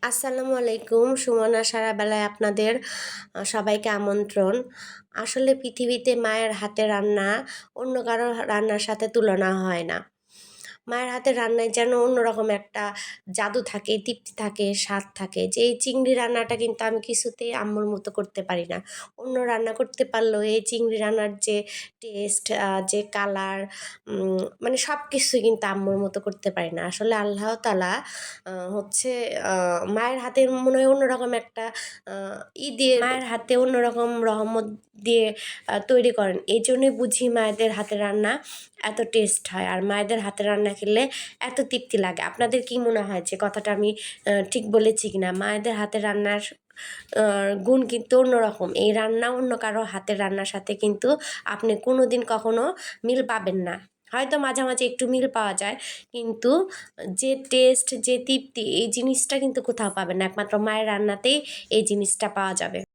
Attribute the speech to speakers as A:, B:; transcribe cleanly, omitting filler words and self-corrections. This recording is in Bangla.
A: আসসালামু আলাইকুম। সুমনা সারাবেলায় আপনাদের সবাইকে আমন্ত্রণ। আসলে পৃথিবীতে মায়ের হাতের রান্না অন্য কারো রান্নার সাথে তুলনা হয় না। মায়ের হাতের রান্নায় যেন অন্যরকম একটা জাদু থাকে, তৃপ্তি থাকে, স্বাদ থাকে। যে এই চিংড়ি রান্নাটা কিন্তু আমি কিছুতেই আম্মুর মতো করতে পারি না। অন্য রান্না করতে পারলেও এই চিংড়ি রান্নার যে টেস্ট, যে কালার, মানে সব কিছুই কিন্তু আম্মুর মতো করতে পারি না। আসলে আল্লাহ তাআলা হচ্ছে মায়ের হাতে মনে হয় অন্যরকম একটা আ দিয়ে মায়ের হাতে অন্যরকম রহমত দিয়ে তৈরি করেন। এইজন্যই বুঝি মায়েদের হাতের রান্না এত টেস্ট হয়। আর মায়েদের হাতের রান্না খেলে এত তৃপ্তি লাগে। আপনাদের কি মনে হয় যে কথাটা আমি ঠিক বলেছি কিনা? মায়েদের হাতের রান্নার আ গুণ কিন্তু অন্যরকম। এই রান্না অন্য কারো হাতের রান্নার সাথে কিন্তু আপনি কোনোদিন কখনো মিল পাবেন না। হয়তো মাঝামাঝি একটু মিল পাওয়া যায়, কিন্তু যে টেস্ট, যে তৃপ্তি এই জিনিসটা কিন্তু কোথাও পাবেন না। একমাত্র মায়ের রান্নাতেই এই জিনিসটা পাওয়া যাবে।